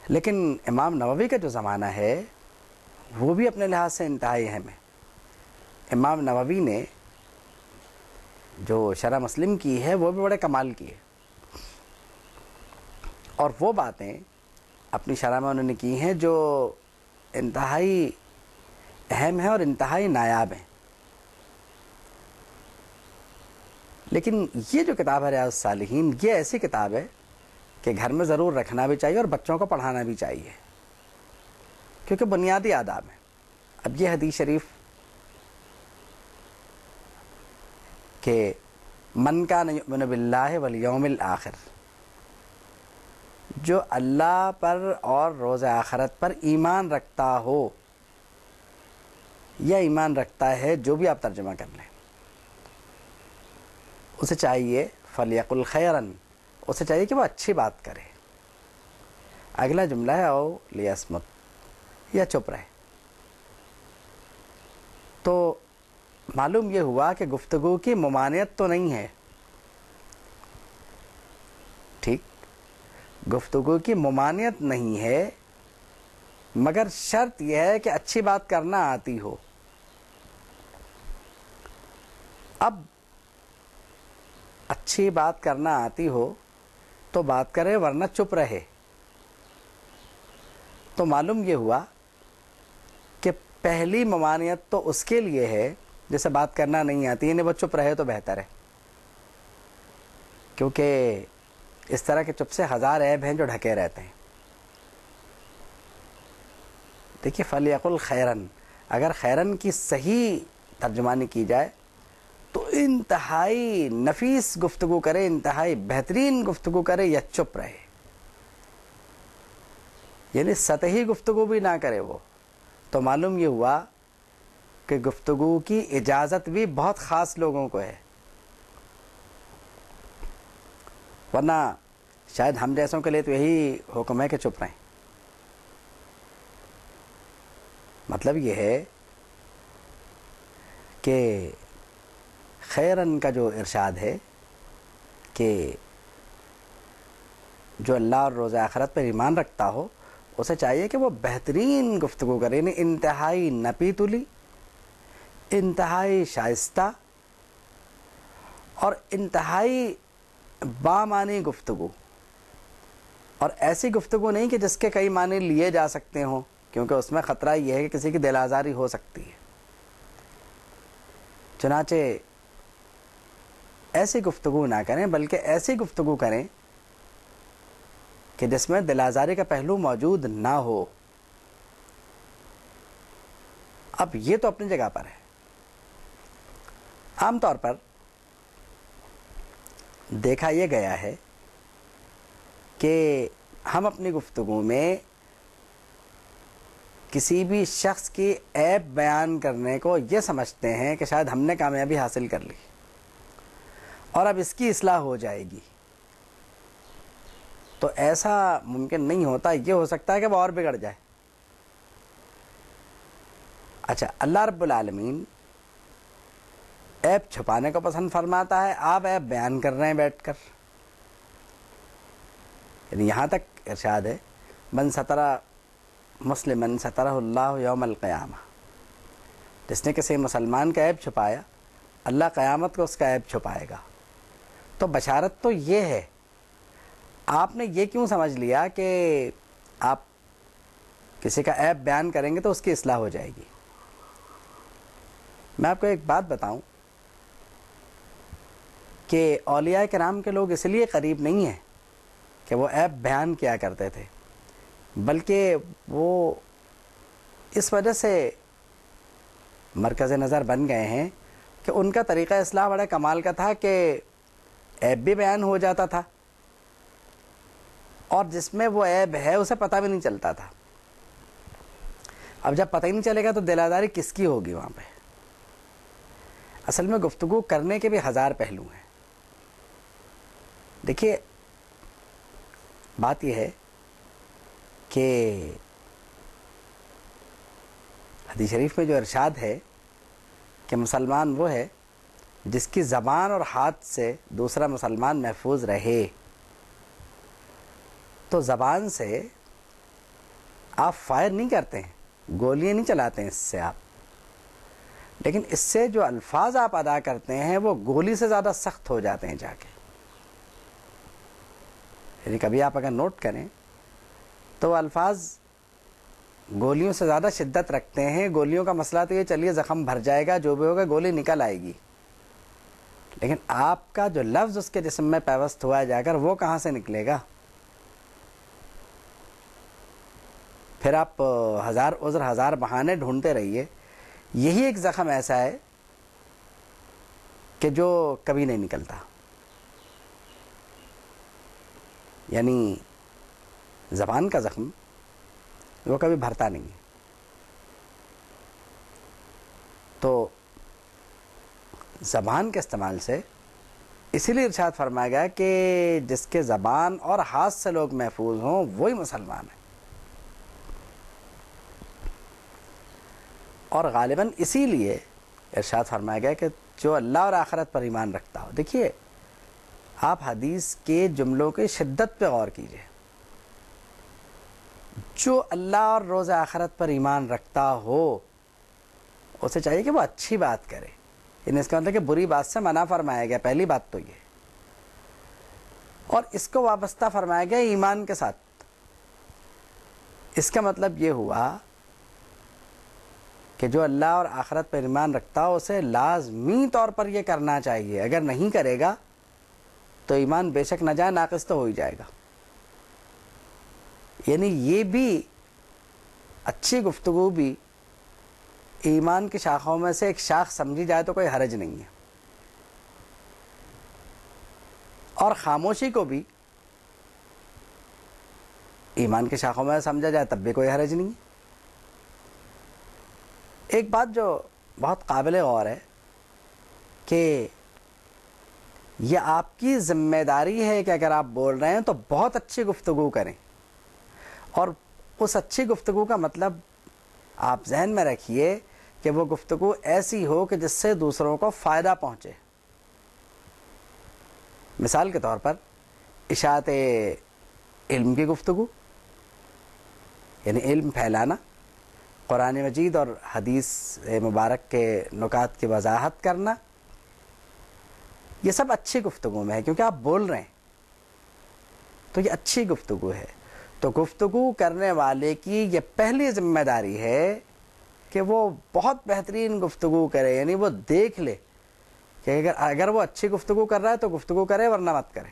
لیکن امام نووی کا جو زمانہ ہے وہ بھی اپنے لحاظ سے انتہائی اہم ہے. امام نووی نے جو شرح مسلم کی ہے وہ بھی بڑے کمال کی ہے, اور وہ باتیں اپنی شرح میں انہوں نے کی ہیں جو انتہائی اہم ہیں اور انتہائی نایاب ہیں. لیکن یہ جو کتاب ہے ریاض الصالحین, یہ ایسی کتاب ہے کہ گھر میں ضرور رکھنا بھی چاہیے اور بچوں کو پڑھانا بھی چاہیے, کیونکہ بنیادی آداب ہیں. اب یہ حدیث شریف کہ من کان یؤمن باللہ والیوم الآخر, جو اللہ پر اور روز آخرت پر ایمان رکھتا ہو, یا ایمان رکھتا ہے, جو بھی آپ ترجمہ کر لیں, اسے چاہیے فلیقل خیرن, اسے چاہیے کہ وہ اچھی بات کرے. اگلا جملہ ہے او لیسمت, یا چپ رہے. تو معلوم یہ ہوا کہ گفتگو کی ممانعت تو نہیں ہے, ٹھیک, گفتگو کی ممانعت نہیں ہے, مگر شرط یہ ہے کہ اچھی بات کرنا آتی ہو. اب اچھی بات کرنا آتی ہو تو بات کرے, ورنہ چپ رہے. تو معلوم یہ ہوا کہ پہلی ممانعت تو اس کے لیے ہے جسے بات کرنا نہیں آتی, یعنی وہ چپ رہے تو بہتر ہے, کیونکہ اس طرح کے چپ سے ہزار عیب ہیں جو ڈھکے رہتے ہیں. دیکھیے فلیقل خیرن, اگر خیرن کی صحیح ترجمانی کی جائے تو انتہائی نفیس گفتگو کرے, انتہائی بہترین گفتگو کرے, یا چپ رہے. یعنی سطحی گفتگو بھی نہ کرے وہ. تو معلوم یہ ہوا کہ گفتگو کی اجازت بھی بہت خاص لوگوں کو ہے, ورنہ شاید ہم جیسوں کے لیے تو یہی حکم ہے کہ چپ رہیں. مطلب یہ ہے کہ خیرن کا جو ارشاد ہے کہ جو اللہ اور روز آخرت پر ایمان رکھتا ہو, اسے چاہیے کہ وہ بہترین گفتگو کرے, یعنی انتہائی نپی تلی, انتہائی شائستہ اور انتہائی بامعنی گفتگو. اور ایسی گفتگو نہیں کہ جس کے کئی معنی لیے جا سکتے ہوں, کیونکہ اس میں خطرہ یہ ہے کہ کسی کی دل آزاری ہو سکتی ہے. چنانچہ ایسی گفتگو نہ کریں, بلکہ ایسی گفتگو کریں کہ جس میں دل آزاری کا پہلو موجود نہ ہو. اب یہ تو اپنی جگہ پر ہے. عام طور پر دیکھا یہ گیا ہے کہ ہم اپنی گفتگو میں کسی بھی شخص کی عیب بیان کرنے کو یہ سمجھتے ہیں کہ شاید ہم نے کامیابی حاصل کر لی اور اب اس کی اصلاح ہو جائے گی. تو ایسا ممکن نہیں ہوتا, یہ ہو سکتا ہے کہ وہ اور بگڑ جائے. اچھا, اللہ رب العالمین عیب چھپانے کو پسند فرماتا ہے, آپ عیب بیان کر رہے ہیں بیٹھ کر. یعنی یہاں تک ارشاد ہے من سترہ مسلمن سترہ اللہ یوم القیامہ, جس نے کسی مسلمان کا عیب چھپایا اللہ قیامت کو اس کا عیب چھپائے گا. تو بشارت تو یہ ہے. آپ نے یہ کیوں سمجھ لیا کہ آپ کسی کا عیب بیان کریں گے تو اس کی اصلاح ہو جائے گی؟ میں آپ کو ایک بات بتاؤں کہ اولیاء کرام کے لوگ اس لیے قریب نہیں ہیں کہ وہ عیب بیان کیا کرتے تھے, بلکہ وہ اس وجہ سے مرکز نظر بن گئے ہیں کہ ان کا طریقہ اصلاح بڑا کمال کا تھا کہ عیب بھی بیان ہو جاتا تھا اور جس میں وہ عیب ہے اسے پتہ بھی نہیں چلتا تھا. اب جب پتہ ہی نہیں چلے گا تو دل آزاری کس کی ہوگی وہاں پہ؟ اصل میں گفتگو کرنے کے بھی ہزار پہلو ہیں. دیکھیے بات یہ ہے کہ حدیث شریف میں جو ارشاد ہے کہ مسلمان وہ ہے جس کی زبان اور ہاتھ سے دوسرا مسلمان محفوظ رہے. تو زبان سے آپ فائر نہیں کرتے ہیں، گولیاں نہیں چلاتے ہیں اس سے آپ، لیکن اس سے جو الفاظ آپ ادا کرتے ہیں وہ گولی سے زیادہ سخت ہو جاتے ہیں جا کے. یعنی کبھی آپ اگر نوٹ کریں تو وہ الفاظ گولیوں سے زیادہ شدت رکھتے ہیں. گولیوں کا مسئلہ تو یہ چلیے زخم بھر جائے گا، جو بھی ہوگا گولی نکل آئے گی، لیکن آپ کا جو لفظ اس کے جسم میں پیوست ہوا جا کر وہ کہاں سے نکلے گا؟ پھر آپ ہزار عذر ہزار بہانے ڈھونڈتے رہیے. یہی ایک زخم ایسا ہے کہ جو کبھی نہیں نکلتا، یعنی زبان کا زخم وہ کبھی بھرتا نہیں ہے. تو زبان کے استعمال سے اسی لیے ارشاد فرمایا گیا کہ جس کے زبان اور ہاتھ سے لوگ محفوظ ہوں وہی مسلمان ہے. اور غالباً اسی لیے ارشاد فرمایا گیا کہ جو اللہ اور آخرت پر ایمان رکھتا ہو. دیکھیے آپ حدیث کے جملوں کی شدت پہ غور کیجئے. جو اللہ اور روز آخرت پر ایمان رکھتا ہو اسے چاہیے کہ وہ اچھی بات کرے. یعنی اس کا مطلب کہ بری بات سے منع فرمایا گیا، پہلی بات تو یہ، اور اس کو وابستہ فرمایا گیا ایمان کے ساتھ. اس کا مطلب یہ ہوا کہ جو اللہ اور آخرت پر ایمان رکھتا ہو اسے لازمی طور پر یہ کرنا چاہیے. اگر نہیں کرے گا تو ایمان بے شک نہ جائے ناقص تو ہو ہی جائے گا. یعنی یہ بھی اچھی گفتگو بھی ایمان کی شاخوں میں سے ایک شاخ سمجھی جائے تو کوئی حرج نہیں ہے، اور خاموشی کو بھی ایمان کی شاخوں میں سمجھا جائے تب بھی کوئی حرج نہیں ہے. ایک بات جو بہت قابل غور ہے کہ یہ آپ کی ذمہ داری ہے کہ اگر آپ بول رہے ہیں تو بہت اچھی گفتگو کریں، اور اس اچھی گفتگو کا مطلب آپ ذہن میں رکھیے کہ وہ گفتگو ایسی ہو کہ جس سے دوسروں کو فائدہ پہنچے. مثال کے طور پر اشاعت علم کی گفتگو، یعنی علم پھیلانا، قرآن مجید اور حدیث مبارک کے نکات کی وضاحت کرنا، یہ سب اچھی گفتگو میں ہے کیونکہ آپ بول رہے ہیں تو یہ اچھی گفتگو ہے. تو گفتگو کرنے والے کی یہ پہلی ذمہ داری ہے کہ وہ بہت بہترین گفتگو کرے. یعنی وہ دیکھ لے کہ اگر وہ اچھی گفتگو کر رہا ہے تو گفتگو کرے ورنہ مت کرے.